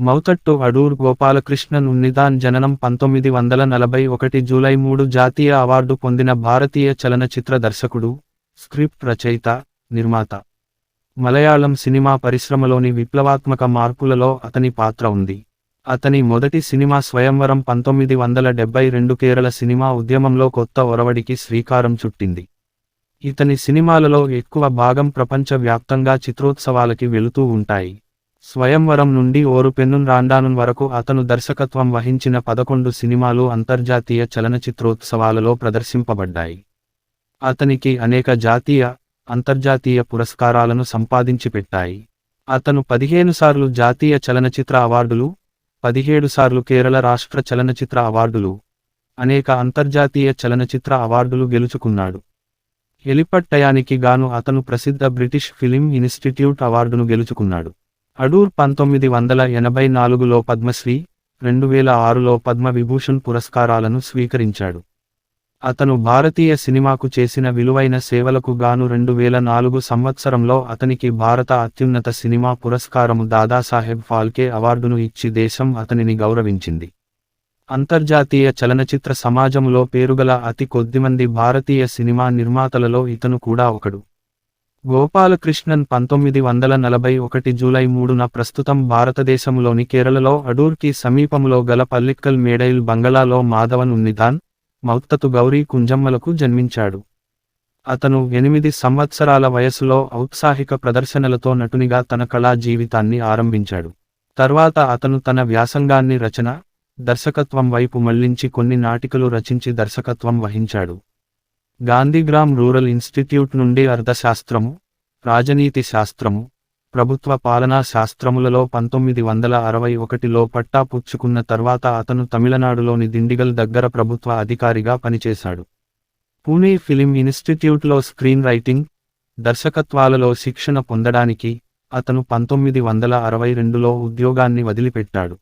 మౌతట్టు అడూర్ గోపాలకృష్ణన్ ఉన్నిదాన్ జననం 1941 జూలై 3 జాతీయ అవార్డు పొందిన భారతీయ చలనచిత్ర దర్శకుడు, స్క్రిప్ట్ రచయిత, నిర్మాత. మలయాళం సినిమా పరిశ్రమలోని విప్లవాత్మక మార్పులలో అతని పాత్ర ఉంది. అతని మొదటి సినిమా స్వయంవరం 1972 కేరళ సినిమా ఉద్యమంలో కొత్త ఒరవడికి శ్రీకారం చుట్టింది. ఇతని సినిమాలలో ఎక్కువ భాగం ప్రపంచ వ్యాప్తంగా చిత్రోత్సవాలకి వెళుతూ ఉంటాయి. స్వయంవరం నుండి ఓరు పెన్నున్ రాండానున్ వరకు అతను దర్శకత్వం వహించిన 11 సినిమాలు అంతర్జాతీయ చలనచిత్రోత్సవాలలో ప్రదర్శింపబడ్డాయి. అతనికి అనేక జాతీయ, అంతర్జాతీయ పురస్కారాలను సంపాదించిపెట్టాయి. అతను 15 సార్లు జాతీయ చలనచిత్ర అవార్డులు, 17 సార్లు కేరళ రాష్ట్ర చలనచిత్ర అవార్డులు, అనేక అంతర్జాతీయ చలనచిత్ర అవార్డులు గెలుచుకున్నాడు. ఎలిపట్టయానికి గాను అతను ప్రసిద్ధ బ్రిటిష్ ఫిలిం ఇన్స్టిట్యూట్ అవార్డును గెలుచుకున్నాడు. అడూర్ 1984లో పద్మశ్రీ, 2006లో పద్మ విభూషణ్ పురస్కారాలను స్వీకరించాడు. అతను భారతీయ సినిమాకు చేసిన విలువైన సేవలకు గాను 2004 సంవత్సరంలో అతనికి భారత అత్యున్నత సినిమా పురస్కారము దాదాసాహెబ్ ఫాల్కే అవార్డును ఇచ్చి దేశం అతనిని గౌరవించింది. అంతర్జాతీయ చలనచిత్ర సమాజంలో పేరుగల అతి కొద్దిమంది భారతీయ సినిమా నిర్మాతలలో ఇతను కూడా ఒకడు. గోపాలకృష్ణన్ 1941 జూలై 3న ప్రస్తుతం భారతదేశంలోని కేరళలో అడూర్కి సమీపంలో గల పల్లిక్కల్ మేడైల్ బంగళాలో మాధవన్ ఉన్నిదాన్, మౌత్తతు గౌరీ కుంజమ్మలకు జన్మించాడు. అతను 8 సంవత్సరాల వయసులో ఔత్సాహిక ప్రదర్శనలతో నటునిగా తన కళా జీవితాన్ని ఆరంభించాడు. తర్వాత అతను తన వ్యాసంగాన్ని రచన, దర్శకత్వం వైపు మళ్లించి కొన్ని నాటికలు రచించి దర్శకత్వం వహించాడు. గాంధీగ్రామ్ రూరల్ ఇన్స్టిట్యూట్ నుండి అర్థశాస్త్రము, రాజనీతి శాస్త్రము, ప్రభుత్వ పాలనా శాస్త్రములలో 1961లో పట్టా పుచ్చుకున్న తర్వాత అతను తమిళనాడులోని దిండిగల్ దగ్గర ప్రభుత్వ అధికారిగా పనిచేశాడు. పూణే ఫిలిం ఇన్స్టిట్యూట్లో స్క్రీన్ రైటింగ్, దర్శకత్వాలలో శిక్షణ పొందడానికి అతను 1962లో ఉద్యోగాన్ని వదిలిపెట్టాడు.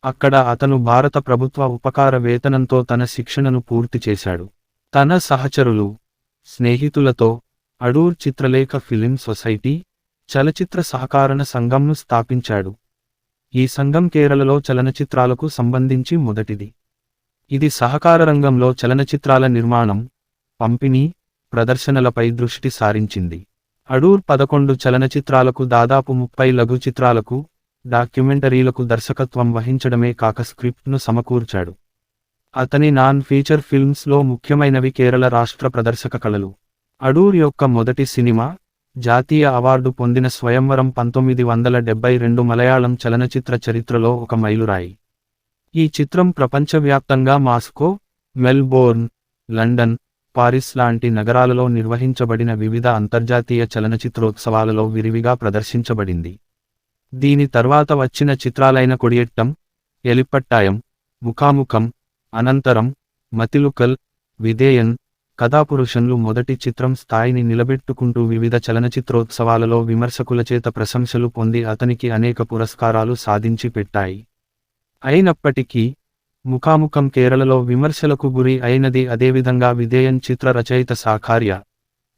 అక్కడ అతను భారత ప్రభుత్వ ఉపకార వేతనంతో తన శిక్షణను పూర్తి చేశాడు. తన సహచరులు, స్నేహితులతో అడూర్ చిత్రలేఖ ఫిలిం సొసైటీ, చలచిత్ర సహకారణ సంఘంను స్థాపించాడు. ఈ సంఘం కేరళలో చలనచిత్రాలకు సంబంధించి మొదటిది. ఇది సహకార రంగంలో చలనచిత్రాల నిర్మాణం, పంపిణీ, ప్రదర్శనలపై దృష్టి సారించింది. అడూర్ 11 చలనచిత్రాలకు దాదాపు 30 లఘు చిత్రాలకు, డాక్యుమెంటరీలకు దర్శకత్వం వహించడమే కాక స్క్రిప్ట్ను సమకూర్చాడు. అతని నాన్ ఫీచర్ ఫిల్మ్స్లో ముఖ్యమైనవి కేరళ రాష్ట్ర ప్రదర్శక కళలు. అడూర్ యొక్క మొదటి సినిమా, జాతీయ అవార్డు పొందిన స్వయంవరం 1972 మలయాళం చలనచిత్ర చరిత్రలో ఒక మైలురాయి. ఈ చిత్రం ప్రపంచవ్యాప్తంగా మాస్కో, మెల్బోర్న్, లండన్, పారిస్ లాంటి నగరాలలో నిర్వహించబడిన వివిధ అంతర్జాతీయ చలనచిత్రోత్సవాలలో విరివిగా ప్రదర్శించబడింది. దీని తర్వాత వచ్చిన చిత్రాలైన కొడియట్టం, ఎలిపట్టాయం, ముఖాముఖం, అనంతరం, మతిలుకల్, విధేయన్, కథాపురుషన్లు మొదటి చిత్రం స్థాయిని నిలబెట్టుకుంటూ వివిధ చలనచిత్రోత్సవాలలో విమర్శకులచేత ప్రశంసలు పొంది అతనికి అనేక పురస్కారాలు సాధించి పెట్టాయి. అయినప్పటికీ, ముఖాముఖం కేరళలో విమర్శలకు గురి అయినది. అదేవిధంగా విధేయన్ చిత్ర రచయిత సాకార్య,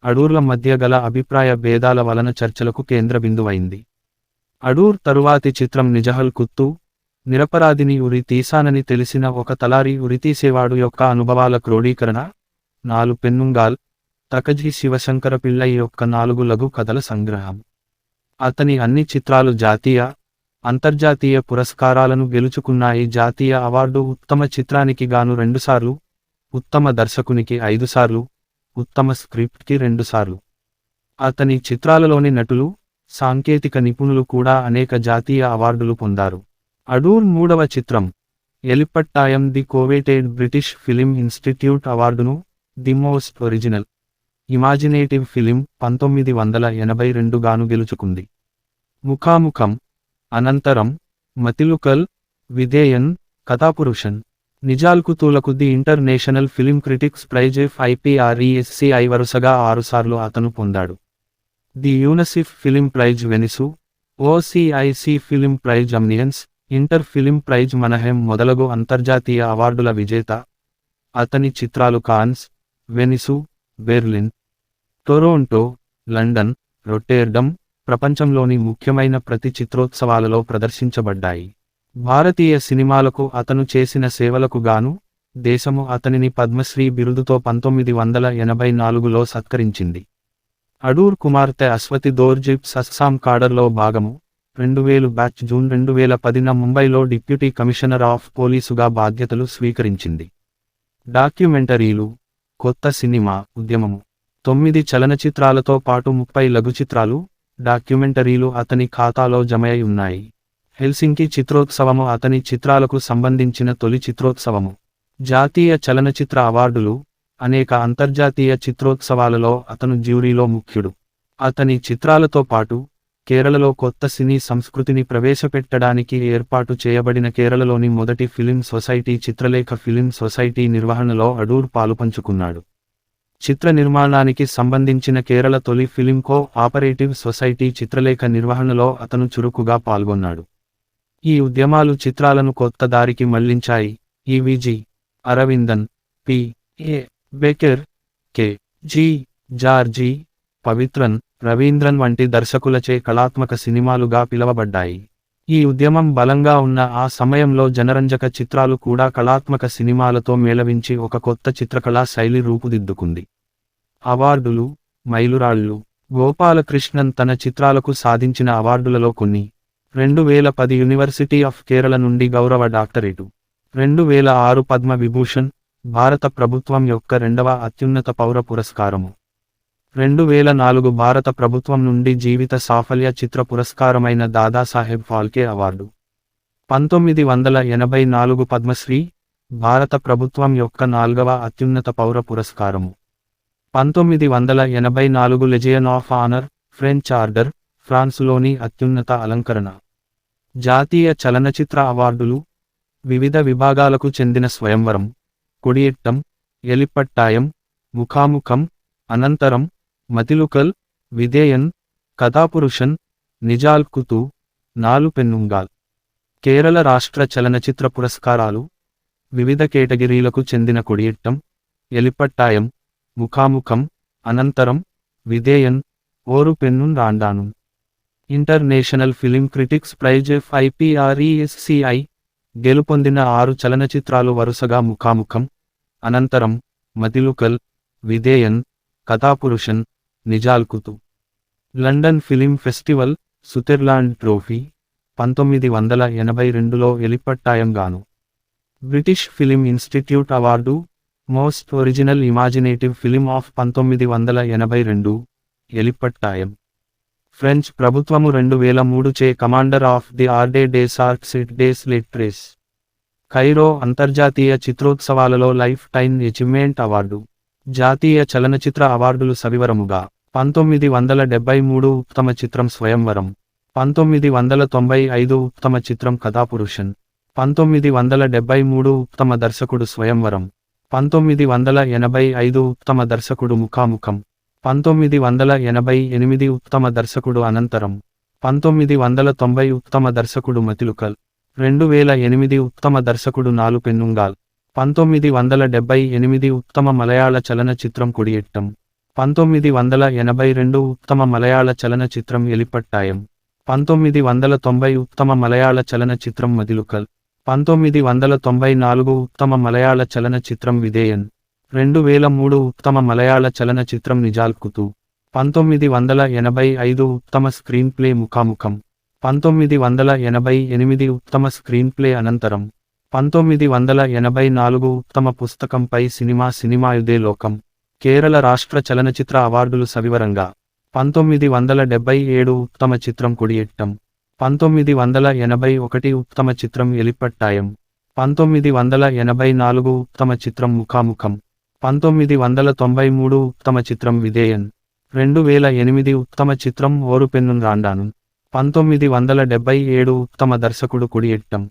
అడూర్ల మధ్య గల అభిప్రాయ భేదాల వలన చర్చలకు కేంద్రబిందువైంది. అడూర్ తరువాతి చిత్రం నిజహల్ కుత్తు, నిరపరాధిని ఉరి తీశానని తెలిసిన ఒక తలారి ఉరితీసేవాడు యొక్క అనుభవాల క్రోడీకరణ, 4 పెన్నుంగాల్, తకజీ శివశంకర పిళ్ళై యొక్క 4 లఘు కథల సంగ్రహం. అతని అన్ని చిత్రాలు జాతీయ, అంతర్జాతీయ పురస్కారాలను గెలుచుకున్నాయి. జాతీయ అవార్డు ఉత్తమ చిత్రానికి గాను 2 సార్లు, ఉత్తమ దర్శకునికి 5 సార్లు, ఉత్తమ స్క్రిప్ట్కి 2 సార్లు. అతని చిత్రాలలోని నటులు, సాంకేతిక నిపుణులు కూడా అనేక జాతీయ అవార్డులు పొందారు. అడూర్ 3వ చిత్రం, Elippathayam the coveted British Film Institute అవార్డును, the most original imaginative film 1982 గాను గెలుచుకుంది. ముఖాముఖం, అనంతరం, మతిలుకల్, విధేయన్, కథాపురుషన్, నిజాల్కుతూలకు the International Film Critics Prize FIPRESCI వరుసగా 6 సార్లు అతను పొందాడు. The UNICEF film prize Venice, OCIC film prize Amiens, inter film prize Mannheim మొదలగు అంతర్జాతీయ అవార్డుల విజేత. అతని చిత్రాలు Cannes, Venice, Berlin, Toronto, London, Rotterdam, ప్రపంచంలోని ముఖ్యమైన ప్రతి చిత్రోత్సవాలలో ప్రదర్శించబడ్డాయి. భారతీయ సినిమాలకు అతను చేసిన సేవలకు గాను దేశము అతనిని పద్మశ్రీ బిరుదుతో 1984లో సత్కరించింది. అడూర్ కుమార్తె అశ్వతి దోర్జిప్స్ అస్సాం కాడర్లో భాగము. 2000 బ్యాచ్ జూన్ 2010న ముంబైలో డిప్యూటీ కమిషనర్ ఆఫ్ పోలీసుగా బాధ్యతలు స్వీకరించింది. డాక్యుమెంటరీలు, కొత్త సినిమా ఉద్యమము. 9 చలనచిత్రాలతో పాటు 30 లఘుచిత్రాలు, డాక్యుమెంటరీలు అతని ఖాతాలో జమై ఉన్నాయి. హెల్సింకి చిత్రోత్సవము అతని చిత్రాలకు సంబంధించిన తొలి చిత్రోత్సవము. జాతీయ చలనచిత్ర అవార్డులు, అనేక అంతర్జాతీయ చిత్రోత్సవాలలో అతను జ్యూరీలో ముఖ్యుడు. అతని చిత్రాలతో పాటు కేరళలో కొత్త సినీ సంస్కృతిని ప్రవేశపెట్టడానికి ఏర్పాటు చేయబడిన కేరళలోని మొదటి film society Chitralekha film society నిర్వహణలో అడూర్ పాలుపంచుకున్నాడు. చిత్ర నిర్మాణానికి సంబంధించిన కేరళ తొలి film co operative society Chitralekha నిర్వహణలో అతను చురుకుగా పాల్గొన్నాడు. ఈ ఉద్యమాలు చిత్రాలను కొత్త దారికి మళ్లించాయి. ఈవీజీ అరవిందన్, పి. ఏ. బెకెర్, K. G. Georgie, Pavithran, Ravindran వంటి దర్శకులచే కళాత్మక సినిమాలుగా పిలవబడ్డాయి. ఈ ఉద్యమం బలంగా ఉన్న ఆ సమయంలో జనరంజక చిత్రాలు కూడా కళాత్మక సినిమాలతో మేళవించి ఒక కొత్త చిత్రకళా శైలి రూపుదిద్దుకుంది. అవార్డులు, మైలురాళ్ళు. గోపాలకృష్ణన్ తన చిత్రాలకు సాధించిన అవార్డులలో కొన్ని: 2010 యూనివర్సిటీ ఆఫ్ కేరళ నుండి గౌరవ డాక్టరేటు, 2006 పద్మ విభూషణ్, భారత ప్రభుత్వం యొక్క రెండవ అత్యున్నత పౌర పురస్కారము, 2004 భారత ప్రభుత్వం నుండి జీవిత సాఫల్య చిత్ర పురస్కారమైన దాదాసాహెబ్ ఫాల్కే అవార్డు, 1984 పద్మశ్రీ, భారత ప్రభుత్వం యొక్క 4వ అత్యున్నత పౌర పురస్కారము, 1984 Legion of Honour, French order, ఫ్రాన్సులోని అత్యున్నత అలంకరణ. జాతీయ చలనచిత్ర అవార్డులు. వివిధ విభాగాలకు చెందిన స్వయంవరం, కొడియట్టం, ఎలిపట్టాయం, ముఖాముఖం, అనంతరం, మతిలుకల్, విధేయన్, కథాపురుషన్, నిజాల్కుతు, నాలు పెన్నుంగాల్. కేరళ రాష్ట్ర చలనచిత్ర పురస్కారాలు. వివిధ కేటగిరీలకు చెందిన కొడియట్టం, Elippathayam, Mukhamukham, Anantaram, Vidheyan, Oru Pennum Randanum. International Film Critics Prize FIPRESCI గెలుపొందిన 6 చలనచిత్రాలు వరుసగా Mukhamukham, Anantaram, Mathilukal, Vidheyan, Kathapurushan, Nizhalkuthu. London Film Festival, Sutherland Trophy, 1982లో ఎలిపట్టాయం గాను. British Film Institute award, most original imaginative film of 1982, Elippathayam. French ప్రభుత్వము 2003 చే కమాండర్ ఆఫ్ ది ఆర్డే డేస్ ఆర్క్సిట్ డేస్ లెట్రేస్. కైరో అంతర్జాతీయ చిత్రోత్సవాలలో లైఫ్ టైమ్ అచీవ్మెంట్ అవార్డు. జాతీయ చలనచిత్ర అవార్డులు సవివరముగా. 1973 ఉత్తమ చిత్రం స్వయంవరం, 1995 ఉత్తమ చిత్రం కథాపురుషన్, 1973 ఉత్తమ దర్శకుడు స్వయంవరం, 1985 ఉత్తమ దర్శకుడు ముఖాముఖం, 1988 ఉత్తమ దర్శకుడు అనంతరం, 1990 ఉత్తమ దర్శకుడు మతిలుకల్, 2008 ఉత్తమ దర్శకుడు నాలు పెన్నుంగాల్, 1978 ఉత్తమ మలయాళ చలన చిత్రం కొడియట్టం, 1982 ఉత్తమ మలయాళ చలన చిత్రం ఎలిపట్టాయం, 1990 ఉత్తమ మలయాళ చలన చిత్రం మతిలుకల్, 1994 ఉత్తమ మలయాళ చలన చిత్రం విధేయన్, 2003 ఉత్తమ మలయాళ చలన చిత్రం నిజాల్కుతు, 1985 ఉత్తమ స్క్రీన్ ప్లే ముఖాముఖం, 1988 ఉత్తమ స్క్రీన్ ప్లే అనంతరం, 1984 ఉత్తమ పుస్తకంపై సినిమా సినిమాయుదే లోకం. కేరళ రాష్ట్ర చలనచిత్ర అవార్డులు సవివరంగా. 1977 ఉత్తమ చిత్రం కొడియట్టం, 1981 ఉత్తమ చిత్రం ఎలిపట్టాయం, 1984 ఉత్తమ చిత్రం ముఖాముఖం, 1993 ఉత్తమ చిత్రం విధేయన్, 2008 ఉత్తమ చిత్రం ఓరు పెన్నున్ రాండాను, 1977 ఉత్తమ దర్శకుడు కొడియట్టం,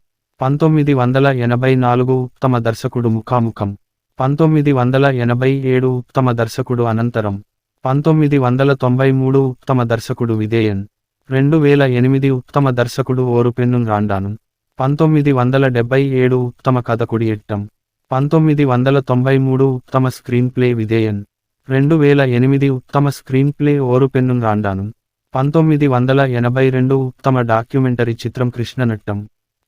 1984 ఉత్తమ దర్శకుడు ముఖాముఖం, 1987 ఉత్తమ దర్శకుడు అనంతరం, 1993 ఉత్తమ దర్శకుడు విధేయన్, 2008 ఉత్తమ దర్శకుడు ఓరు పెన్నున్ రాండాను, 1977 ఉత్తమ కథ కొడియట్టం, 1993 ఉత్తమ స్క్రీన్ ప్లే విధేయన్, 2008 ఉత్తమ స్క్రీన్ ప్లే ఓరు పెన్నున్ రాండాను, 1982 ఉత్తమ డాక్యుమెంటరీ చిత్రం కృష్ణనట్టం,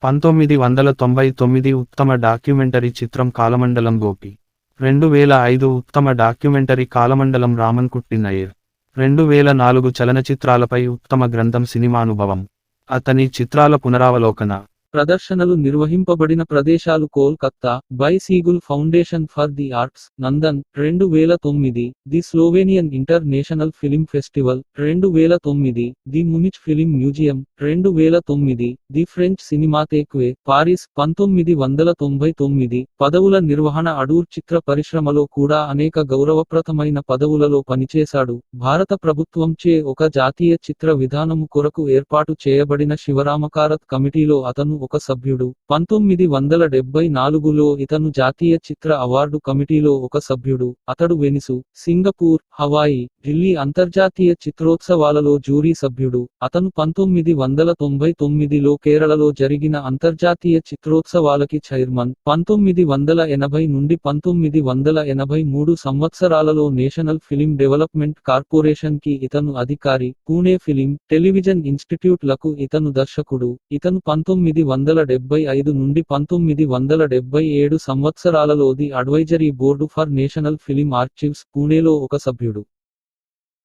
1999 ఉత్తమ డాక్యుమెంటరీ చిత్రం కాలమండలం గోపి. 2005 ఉత్తమ డాక్యుమెంటరీ కాలమండలం రామన్కుట్టి నయ్యర్. 2004 చలనచిత్రాలపై ఉత్తమ గ్రంథం సినిమానుభవం. అతని చిత్రాల పునరావలోకన ప్రదర్శనలు నిర్వహింపబడిన ప్రదేశాలు కోల్కత్తా, బైసీగుల్ foundation for the arts, Nandan, 2009, the Slovenian international film festival, 2009, the Munich film museum, 2009, the French cinematheque, Paris, 1999. పదవుల నిర్వహణ అడూర్ చిత్ర పరిశ్రమలో కూడా అనేక గౌరవప్రదమైన పదవులలో పనిచేశాడు. భారత ప్రభుత్వంచే ఒక జాతీయ చిత్ర విధానము కొరకు ఏర్పాటు చేయబడిన శివరామకారత్ కమిటీలో అతను ఒక సభ్యుడు. 1974లో ఇతను జాతీయ చిత్ర అవార్డు కమిటీలో ఒక సభ్యుడు. అతడు వెనిసు, సింగపూర్, హవాయి, ఢిల్లీ అంతర్జాతీయ చిత్రోత్సవాలలో జ్యూరీ సభ్యుడు. అతను 1999లో కేరళలో జరిగిన అంతర్జాతీయ చిత్రోత్సవాలకి చైర్మన్. 1980 నుండి 1983 సంవత్సరాలలో నేషనల్ ఫిలిం డెవలప్మెంట్ కార్పొరేషన్ కి ఇతను అధికారి. పూణే ఫిలిం, టెలివిజన్ ఇన్స్టిట్యూట్ లకు ఇతను దర్శకుడు. ఇతను 1975 నుండి 1977 సంవత్సరాలలో the advisory board for national film archives, పూణేలో ఒక సభ్యుడు.